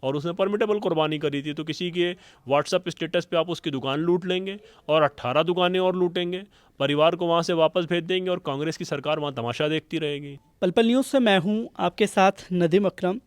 और उसने परमिटेबल कुर्बानी करी थी। तो किसी के व्हाट्सएप स्टेटस पे आप उसकी दुकान लूट लेंगे और 18 दुकानें और लूटेंगे, परिवार को वहाँ से वापस भेज देंगे और कांग्रेस की सरकार वहाँ तमाशा देखती रहेगी। पल पल न्यूज़ से मैं हूं आपके साथ नदीम अकरम।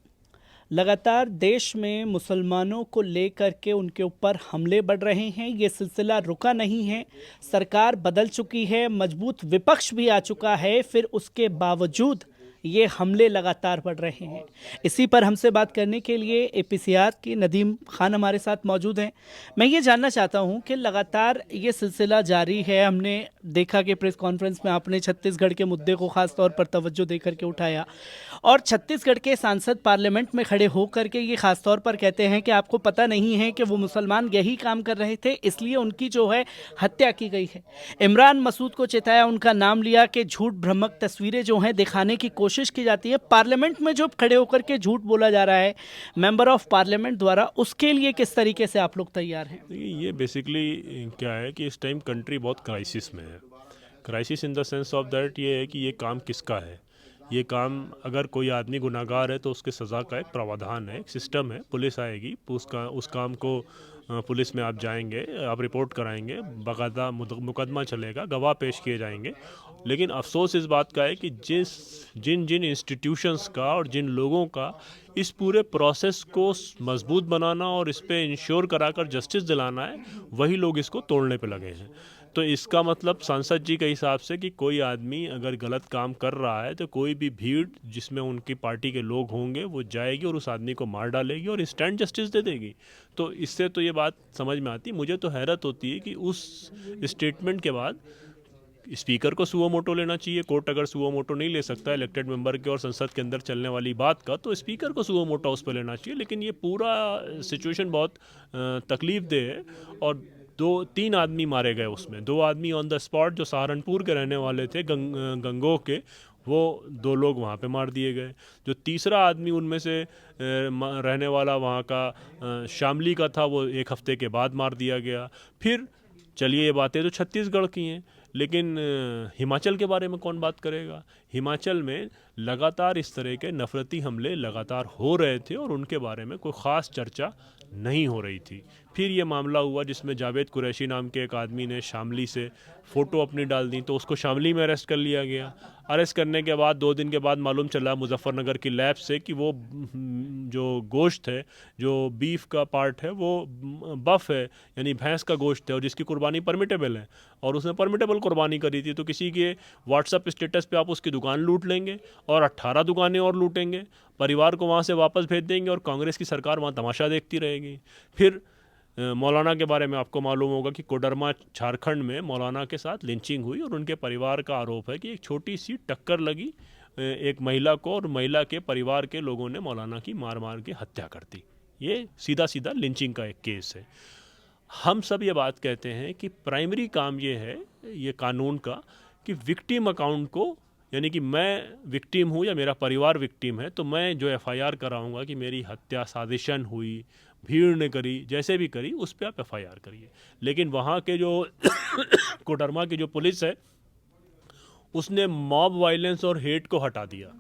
लगातार देश में मुसलमानों को लेकर के उनके ऊपर हमले बढ़ रहे हैं। ये सिलसिला रुका नहीं है। सरकार बदल चुकी है, मजबूत विपक्ष भी आ चुका है, फिर उसके बावजूद ये हमले लगातार बढ़ रहे हैं। इसी पर हमसे बात करने के लिए एपीसीआर के नदीम खान हमारे साथ मौजूद हैं। मैं ये जानना चाहता हूं कि लगातार ये सिलसिला जारी है। हमने देखा कि प्रेस कॉन्फ्रेंस में आपने छत्तीसगढ़ के मुद्दे को खास तौर पर तवज्जो देकर के उठाया और छत्तीसगढ़ के सांसद पार्लियामेंट में खड़े होकर के ये खास तौर पर कहते हैं कि आपको पता नहीं है कि वो मुसलमान यही काम कर रहे थे, इसलिए उनकी जो है हत्या की गई है। इमरान मसूद को चेताया, उनका नाम लिया कि झूठ भ्रामक तस्वीरें जो हैं दिखाने की कोशिश की जाती है। पार्लियामेंट में जो खड़े होकर के झूठ बोला जा रहा है मेंबर ऑफ पार्लियामेंट द्वारा, उसके लिए किस तरीके से आप लोग तैयार हैं? देखिए, ये बेसिकली क्या है कि इस टाइम कंट्री बहुत क्राइसिस में है। Crisis in the sense of that ये है कि ये काम किसका है। ये काम, अगर कोई आदमी गुनाहगार है तो उसके सज़ा का एक प्रावधान है, एक सिस्टम है। पुलिस आएगी, उस काम को पुलिस में आप जाएंगे, आप रिपोर्ट कराएंगे, बाकायदा मुकदमा चलेगा, गवाह पेश किए जाएंगे। लेकिन अफसोस इस बात का है कि जिन जिन इंस्टीट्यूशंस का और जिन लोगों का इस पूरे प्रोसेस को मजबूत बनाना और इस पे इंश्योर कराकर जस्टिस दिलाना है, वही लोग इसको तोड़ने पे लगे हैं। तो इसका मतलब सांसद जी के हिसाब से कि कोई आदमी अगर गलत काम कर रहा है तो कोई भी भीड़ जिसमें उनकी पार्टी के लोग होंगे वो जाएगी और उस आदमी को मार डालेगी और इंस्टेंट जस्टिस दे देगी। तो इससे तो ये बात समझ में आती। मुझे तो हैरत होती है कि उस स्टेटमेंट के बाद स्पीकर को सुओ मोटो लेना चाहिए। कोर्ट अगर सुओ मोटो नहीं ले सकता इलेक्टेड मेंबर के और संसद के अंदर चलने वाली बात का, तो स्पीकर को सुओ मोटो उस पर लेना चाहिए। लेकिन ये पूरा सिचुएशन बहुत तकलीफ दे है और 2-3 आदमी मारे गए उसमें। 2 आदमी ऑन द स्पॉट जो सहारनपुर के रहने वाले थे, गंगोह के, वो 2 लोग वहाँ पे मार दिए गए। जो तीसरा आदमी उनमें से रहने वाला वहाँ का शामली का था, वो 1 हफ्ते के बाद मार दिया गया। फिर चलिए, ये बातें तो छत्तीसगढ़ की हैं, लेकिन हिमाचल के बारे में कौन बात करेगा। हिमाचल में लगातार इस तरह के नफरती हमले लगातार हो रहे थे और उनके बारे में कोई ख़ास चर्चा नहीं हो रही थी। फिर ये मामला हुआ जिसमें जावेद कुरैशी नाम के एक आदमी ने शामली से फ़ोटो अपनी डाल दी, तो उसको शामली में अरेस्ट कर लिया गया। अरेस्ट करने के बाद 2 दिन के बाद मालूम चला मुजफ्फरनगर की लैब से कि वो जो गोश्त है, जो बीफ का पार्ट है, वो बफ है, यानी भैंस का गोश्त है और जिसकी कुर्बानी परमिटेबल है, और उसने परमिटेबल कुर्बानी करी थी। तो किसी के व्हाट्सएप स्टेटस पे आप उसकी दुकान लूट लेंगे और 18 दुकानें और लूटेंगे, परिवार को वहाँ से वापस भेज देंगे और कांग्रेस की सरकार वहाँ तमाशा देखती रहेगी। फिर मौलाना के बारे में आपको मालूम होगा कि कोडरमा झारखंड में मौलाना के साथ लिंचिंग हुई और उनके परिवार का आरोप है कि एक छोटी सी टक्कर लगी एक महिला को और महिला के परिवार के लोगों ने मौलाना की मार मार के हत्या कर दी। ये सीधा सीधा लिंचिंग का एक केस है। हम सब ये बात कहते हैं कि प्राइमरी काम ये है ये कानून का कि विक्टिम अकाउंट को, यानी कि मैं विक्टिम हूँ या मेरा परिवार विक्टिम है, तो मैं जो एफआईआर कराऊंगा कि मेरी हत्या साजिशन हुई, भीड़ ने करी, जैसे भी करी, उस पर आप एफआईआर करिए। लेकिन वहाँ के जो कोडरमा की जो पुलिस है, उसने मॉब वायलेंस और हेट को हटा दिया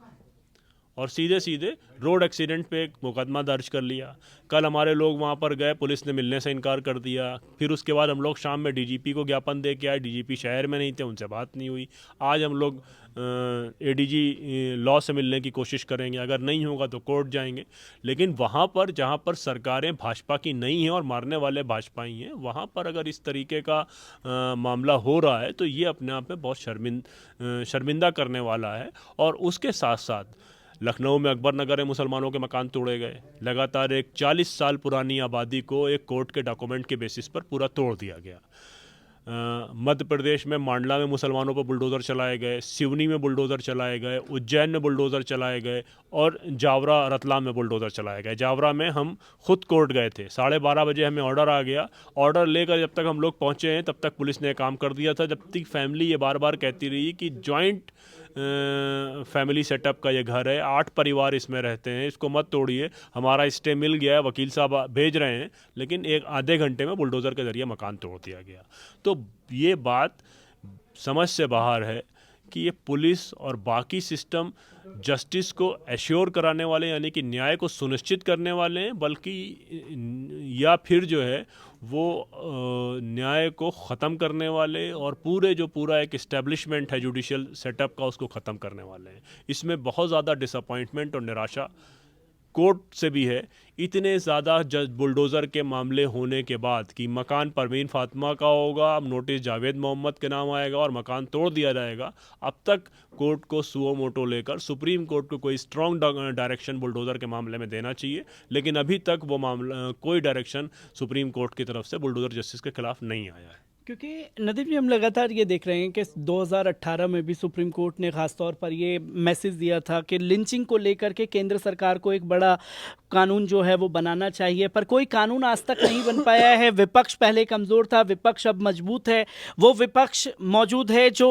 और सीधे सीधे रोड एक्सीडेंट पे एक मुकदमा दर्ज कर लिया। कल हमारे लोग वहाँ पर गए, पुलिस ने मिलने से इनकार कर दिया। फिर उसके बाद हम लोग शाम में डीजीपी को ज्ञापन दे के आए, डीजीपी शहर में नहीं थे, उनसे बात नहीं हुई। आज हम लोग एडीजी लॉ से मिलने की कोशिश करेंगे, अगर नहीं होगा तो कोर्ट जाएंगे। लेकिन वहाँ पर जहाँ पर सरकारें भाजपा की नहीं हैं और मारने वाले भाजपा ही हैं, वहाँ पर अगर इस तरीके का मामला हो रहा है तो ये अपने आप में बहुत शर्मिंदा करने वाला है। और उसके साथ साथ लखनऊ में अकबर नगर में मुसलमानों के मकान तोड़े गए। लगातार एक 40 साल पुरानी आबादी को एक कोर्ट के डॉक्यूमेंट के बेसिस पर पूरा तोड़ दिया गया। मध्य प्रदेश में मांडला में मुसलमानों पर बुलडोज़र चलाए गए, सिवनी में बुलडोज़र चलाए गए, उज्जैन में बुलडोज़र चलाए गए और जावरा रतलाम में बुलडोज़र चलाए गए। जावरा में हम खुद कोर्ट गए थे, 12:30 बजे हमें ऑर्डर आ गया। ऑर्डर लेकर जब तक हम लोग पहुँचे हैं तब तक पुलिस ने काम कर दिया था। जब तक फैमिली ये बार बार कहती रही कि जॉइंट फैमिली सेटअप का ये घर है, 8 परिवार इसमें रहते हैं, इसको मत तोड़िए, हमारा स्टे मिल गया है, वकील साहब भेज रहे हैं, लेकिन एक आधे घंटे में बुलडोज़र के ज़रिए मकान तोड़ दिया गया। तो ये बात समझ से बाहर है कि ये पुलिस और बाकी सिस्टम जस्टिस को एश्योर कराने वाले यानी कि न्याय को सुनिश्चित करने वाले हैं, बल्कि या फिर जो है वो न्याय को ख़त्म करने वाले और पूरा एक इस्टेब्लिशमेंट है जुडिशियल सेटअप का, उसको ख़त्म करने वाले हैं। इसमें बहुत ज़्यादा डिसअपॉइंटमेंट और निराशा कोर्ट से भी है। इतने ज़्यादा जज बुलडोज़र के मामले होने के बाद कि मकान परवीन फातिमा का होगा, अब नोटिस जावेद मोहम्मद के नाम आएगा और मकान तोड़ दिया जाएगा, अब तक कोर्ट को सुओ मोटो लेकर सुप्रीम कोर्ट को कोई स्ट्रॉन्ग डायरेक्शन बुलडोज़र के मामले में देना चाहिए, लेकिन अभी तक वो मामला कोई डायरेक्शन सुप्रीम कोर्ट की तरफ से बुलडोज़र जस्टिस के खिलाफ नहीं आया है। क्योंकि नदीम जी, हम लगातार ये देख रहे हैं कि 2018 में भी सुप्रीम कोर्ट ने खास तौर पर ये मैसेज दिया था कि लिंचिंग को लेकर के केंद्र सरकार को एक बड़ा कानून जो है वो बनाना चाहिए, पर कोई कानून आज तक नहीं बन पाया है। विपक्ष पहले कमज़ोर था, विपक्ष अब मजबूत है। वो विपक्ष मौजूद है जो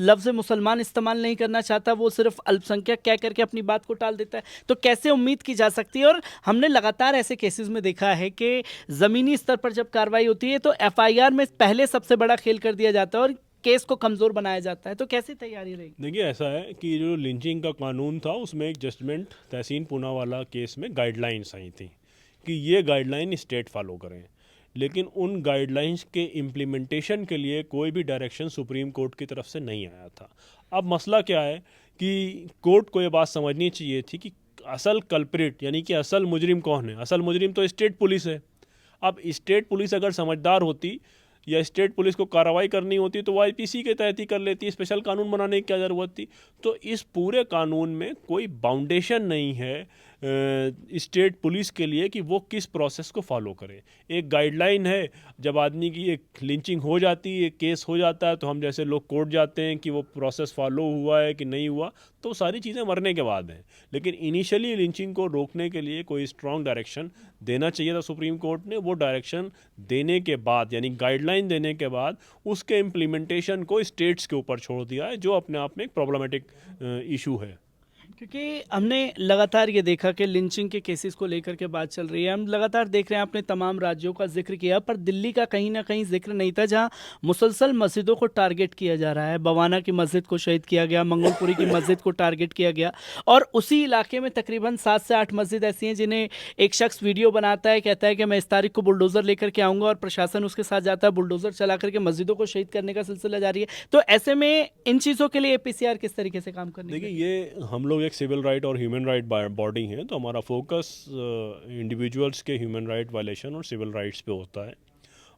लफ्ज़ मुसलमान इस्तेमाल नहीं करना चाहता, वो सिर्फ अल्पसंख्यक कह करके अपनी बात को टाल देता है। तो कैसे उम्मीद की जा सकती है? और हमने लगातार ऐसे केसेस में देखा है कि ज़मीनी स्तर पर जब कार्रवाई होती है तो FIR में पहले सबसे बड़ा खेल कर दिया जाता है और केस को कमज़ोर बनाया जाता है। तो कैसी तैयारी रहेगी? देखिए, ऐसा है कि जो लिंचिंग का कानून था उसमें एक जजमेंट तहसीन पूनावाला केस में गाइडलाइंस आई थी कि ये गाइडलाइन स्टेट फॉलो करें, लेकिन उन गाइडलाइंस के इम्प्लीमेंटेशन के लिए कोई भी डायरेक्शन सुप्रीम कोर्ट की तरफ से नहीं आया था। अब मसला क्या है कि कोर्ट को ये बात समझनी चाहिए थी कि असल कल्प्रिट यानी कि असल मुजरिम कौन है। असल मुजरिम तो स्टेट पुलिस है। अब स्टेट पुलिस अगर समझदार होती या स्टेट पुलिस को कार्रवाई करनी होती तो वो IPC के तहत ही कर लेती, स्पेशल कानून बनाने की क्या ज़रूरत थी। तो इस पूरे कानून में कोई बाउंडेशन नहीं है स्टेट पुलिस के लिए कि वो किस प्रोसेस को फॉलो करे। एक गाइडलाइन है, जब आदमी की एक लिंचिंग हो जाती है, एक केस हो जाता है, तो हम जैसे लोग कोर्ट जाते हैं कि वो प्रोसेस फॉलो हुआ है कि नहीं हुआ, तो सारी चीज़ें मरने के बाद हैं। लेकिन इनिशियली लिंचिंग को रोकने के लिए कोई स्ट्रॉन्ग डायरेक्शन देना चाहिए था सुप्रीम कोर्ट ने। वो डायरेक्शन देने के बाद यानी गाइडलाइन देने के बाद उसके इम्प्लीमेंटेशन को स्टेट्स के ऊपर छोड़ दिया है, जो अपने आप में एक प्रॉब्लमेटिक इशू है। क्योंकि हमने लगातार ये देखा कि लिंचिंग के केसेस को लेकर के बात चल रही है। हम लगातार देख रहे हैं, आपने तमाम राज्यों का जिक्र किया, पर दिल्ली का कहीं ना कहीं जिक्र नहीं था, जहां मुसलसल मस्जिदों को टारगेट किया जा रहा है। बवाना की मस्जिद को शहीद किया गया, मंगोलपुरी की मस्जिद को टारगेट किया गया, और उसी इलाके में तकरीबन 7 से 8 मस्जिद ऐसी हैं जिन्हें एक शख्स वीडियो बनाता है, कहता है कि मैं इस तारीख को बुलडोज़र लेकर के आऊँगा, और प्रशासन उसके साथ जाता है, बुलडोज़र चला करके मस्जिदों को शहीद करने का सिलसिला जारी है। तो ऐसे में इन चीज़ों के लिए APCR किस तरीके से काम करने? देखिए, ये हम लोग एक सिविल राइट और ह्यूमन राइट बॉडी हैं, तो हमारा फोकस इंडिविजुअल्स के ह्यूमन राइट वायलेशन और सिविल राइट्स पे होता है।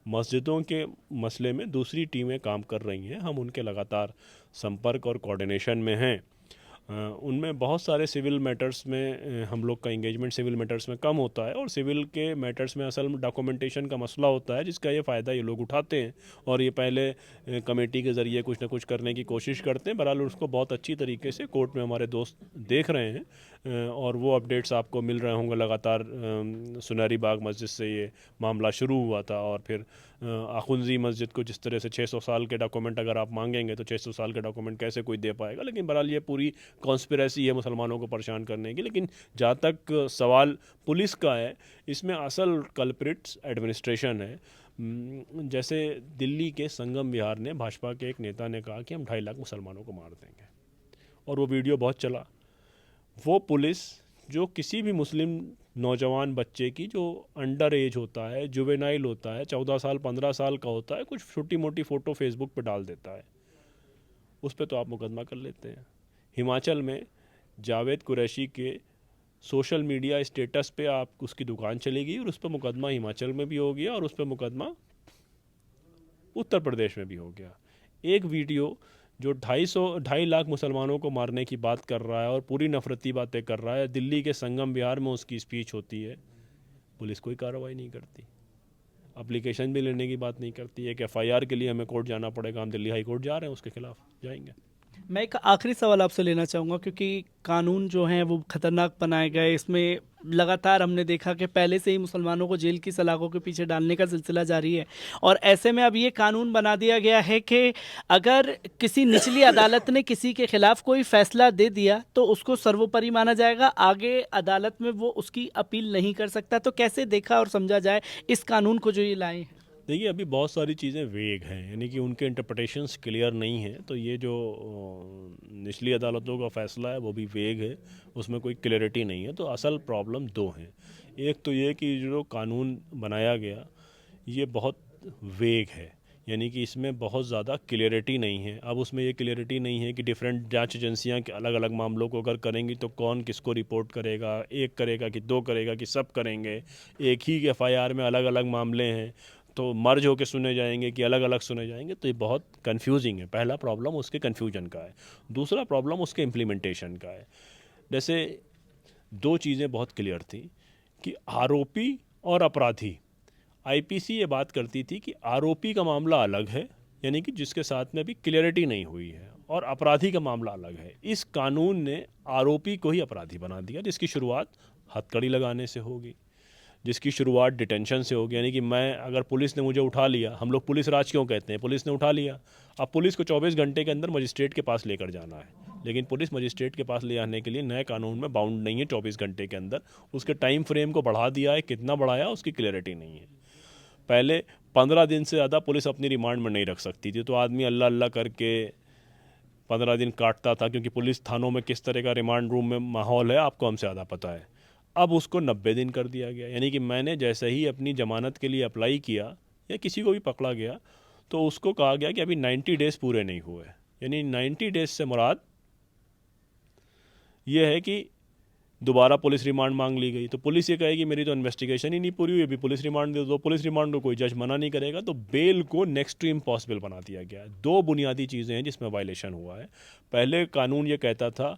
मस्जिदों के मसले में दूसरी टीमें काम कर रही हैं, हम उनके लगातार संपर्क और कोऑर्डिनेशन में हैं। उनमें बहुत सारे सिविल मैटर्स में हम लोग का इंगेजमेंट सिविल मैटर्स में कम होता है, और सिविल के मैटर्स में असल डॉक्यूमेंटेशन का मसला होता है, जिसका ये फ़ायदा ये लोग उठाते हैं और ये पहले कमेटी के ज़रिए कुछ ना कुछ करने की कोशिश करते हैं। बहरहाल उसको बहुत अच्छी तरीके से कोर्ट में हमारे दोस्त देख रहे हैं, और वो अपडेट्स आपको मिल रहे होंगे लगातार। सुनहरी बाग मस्जिद से ये मामला शुरू हुआ था, और फिर आखुंजी मस्जिद को जिस तरह से 600 साल के डॉक्यूमेंट अगर आप मांगेंगे तो 600 साल के डॉक्यूमेंट कैसे कोई दे पाएगा। लेकिन बहरहाल ये पूरी कॉन्स्पिरेसी है मुसलमानों को परेशान करने की। लेकिन जहाँ तक सवाल पुलिस का है, इसमें असल कल्प्रिट्स एडमिनिस्ट्रेशन है। जैसे दिल्ली के संगम विहार ने भाजपा के एक नेता ने कहा कि हम 2.5 लाख मुसलमानों को मार देंगे, और वो वीडियो बहुत चला। वो पुलिस जो किसी भी मुस्लिम नौजवान बच्चे की जो अंडर एज होता है, जुवेनाइल होता है, 14 साल 15 साल का होता है, कुछ छोटी मोटी फ़ोटो फेसबुक पे डाल देता है, उस पर तो आप मुकदमा कर लेते हैं। हिमाचल में जावेद कुरैशी के सोशल मीडिया स्टेटस पे आप उसकी दुकान चली गई और उस पर मुकदमा हिमाचल में भी हो गया, और उस पर मुकदमा उत्तर प्रदेश में भी हो गया। एक वीडियो जो 2.5 लाख मुसलमानों को मारने की बात कर रहा है और पूरी नफरती बातें कर रहा है, दिल्ली के संगम विहार में उसकी स्पीच होती है, पुलिस कोई कार्रवाई नहीं करती, एप्लीकेशन भी लेने की बात नहीं करती। एक FIR के लिए हमें कोर्ट जाना पड़ेगा, हम दिल्ली हाई कोर्ट जा रहे हैं, उसके खिलाफ जाएंगे। मैं एक आखिरी सवाल आपसे लेना चाहूँगा, क्योंकि कानून जो हैं वो ख़तरनाक बनाए गए। इसमें लगातार हमने देखा कि पहले से ही मुसलमानों को जेल की सलाखों के पीछे डालने का सिलसिला जारी है, और ऐसे में अब ये कानून बना दिया गया है कि अगर किसी निचली अदालत ने किसी के खिलाफ कोई फ़ैसला दे दिया तो उसको सर्वोपरि माना जाएगा, आगे अदालत में वो उसकी अपील नहीं कर सकता। तो कैसे देखा और समझा जाए इस कानून को जो ये लाए हैं? देखिए अभी बहुत सारी चीज़ें वेग हैं, यानी कि उनके इंटरप्रटेशंस क्लियर नहीं हैं, तो ये जो निचली अदालतों का फ़ैसला है वो भी वेग है, उसमें कोई क्लैरिटी नहीं है। तो असल प्रॉब्लम दो हैं। एक तो ये कि जो कानून बनाया गया ये बहुत वेग है, यानी कि इसमें बहुत ज़्यादा क्लियरिटी नहीं है। अब उसमें ये क्लियरिटी नहीं है कि डिफरेंट जांच एजेंसियां के अलग अलग मामलों को अगर करेंगी तो कौन किसको रिपोर्ट करेगा, एक करेगा कि दो करेगा कि सब करेंगे, एक ही एफआईआर में अलग अलग मामले हैं तो मर्ज होकर सुने जाएंगे कि अलग अलग सुने जाएंगे, तो ये बहुत कंफ्यूजिंग है। पहला प्रॉब्लम उसके कन्फ्यूजन का है। दूसरा प्रॉब्लम उसके इम्प्लीमेंटेशन का है। जैसे दो चीज़ें बहुत क्लियर थी कि आरोपी और अपराधी, आईपीसी ये बात करती थी कि आरोपी का मामला अलग है, यानी कि जिसके साथ में अभी क्लियरिटी नहीं हुई है, और अपराधी का मामला अलग है। इस कानून ने आरोपी को ही अपराधी बना दिया, जिसकी शुरुआत हथकड़ी लगाने से होगी, जिसकी शुरुआत डिटेंशन से होगी। यानी कि मैं अगर पुलिस ने मुझे उठा लिया, हम लोग पुलिस राज क्यों कहते हैं, पुलिस ने उठा लिया, अब पुलिस को 24 घंटे के अंदर मजिस्ट्रेट के पास लेकर जाना है, लेकिन पुलिस मजिस्ट्रेट के पास ले आने के लिए नए कानून में बाउंड नहीं है 24 घंटे के अंदर। उसके टाइम फ्रेम को बढ़ा दिया है, कितना बढ़ाया उसकी क्लियरिटी नहीं है। पहले 15 दिन से ज़्यादा पुलिस अपनी रिमांड में नहीं रख सकती थी, तो आदमी अल्लाह अल्लाह करके 15 दिन काटता था, क्योंकि पुलिस थानों में किस तरह का रिमांड रूम में माहौल है आपको हमसे ज़्यादा पता है। अब उसको 90 दिन कर दिया गया, यानी कि मैंने जैसे ही अपनी ज़मानत के लिए अप्लाई किया या किसी को भी पकड़ा गया तो उसको कहा गया कि अभी 90 डेज़ पूरे नहीं हुए। यानी 90 डेज़ से मुराद ये है कि दोबारा पुलिस रिमांड मांग ली गई, तो पुलिस ये कहेगी मेरी तो इन्वेस्टिगेशन ही नहीं पूरी हुई, अभी पुलिस रिमांड दे दो। पुलिस रिमांड को कोई जज मना नहीं करेगा, तो बेल को नेक्स्ट टू इम्पॉसिबल बना दिया गया है। दो बुनियादी चीज़ें हैं जिसमें वायलेशन हुआ है। पहले कानून ये कहता था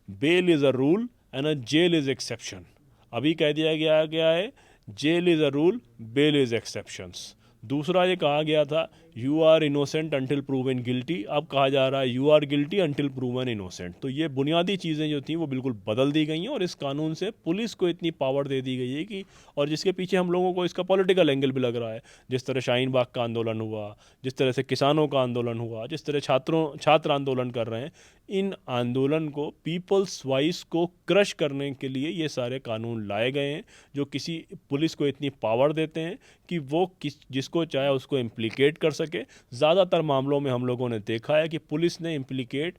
bail is a rule and a jail is exception, अभी कह दिया गया है jail is a rule, bail is exceptions. दूसरा ये कहा गया था you are innocent until proven guilty, अब कहा जा रहा है you are guilty until proven innocent. तो ये बुनियादी चीज़ें जो थी वो बिल्कुल बदल दी गई हैं, और इस कानून से पुलिस को इतनी पावर दे दी गई है कि, और जिसके पीछे हम लोगों को इसका पॉलिटिकल एंगल भी लग रहा है। जिस तरह शाहीन बाग का आंदोलन हुआ, जिस तरह से किसानों का आंदोलन हुआ, जिस तरह छात्र आंदोलन कर रहे हैं, इन आंदोलन को पीपल्स वॉइस को क्रश करने के लिए ये सारे कानून लाए गए हैं, जो किसी पुलिस को इतनी पावर देते हैं कि वो जिसको चाहे उसको इम्प्लीकेट कर सके। ज़्यादातर मामलों में हम लोगों ने देखा है कि पुलिस ने इम्प्लीकेट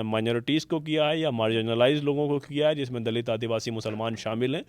माइनॉरिटीज़ को किया है या मार्जिनलाइज लोगों को किया है, जिसमें दलित, आदिवासी, मुसलमान शामिल हैं,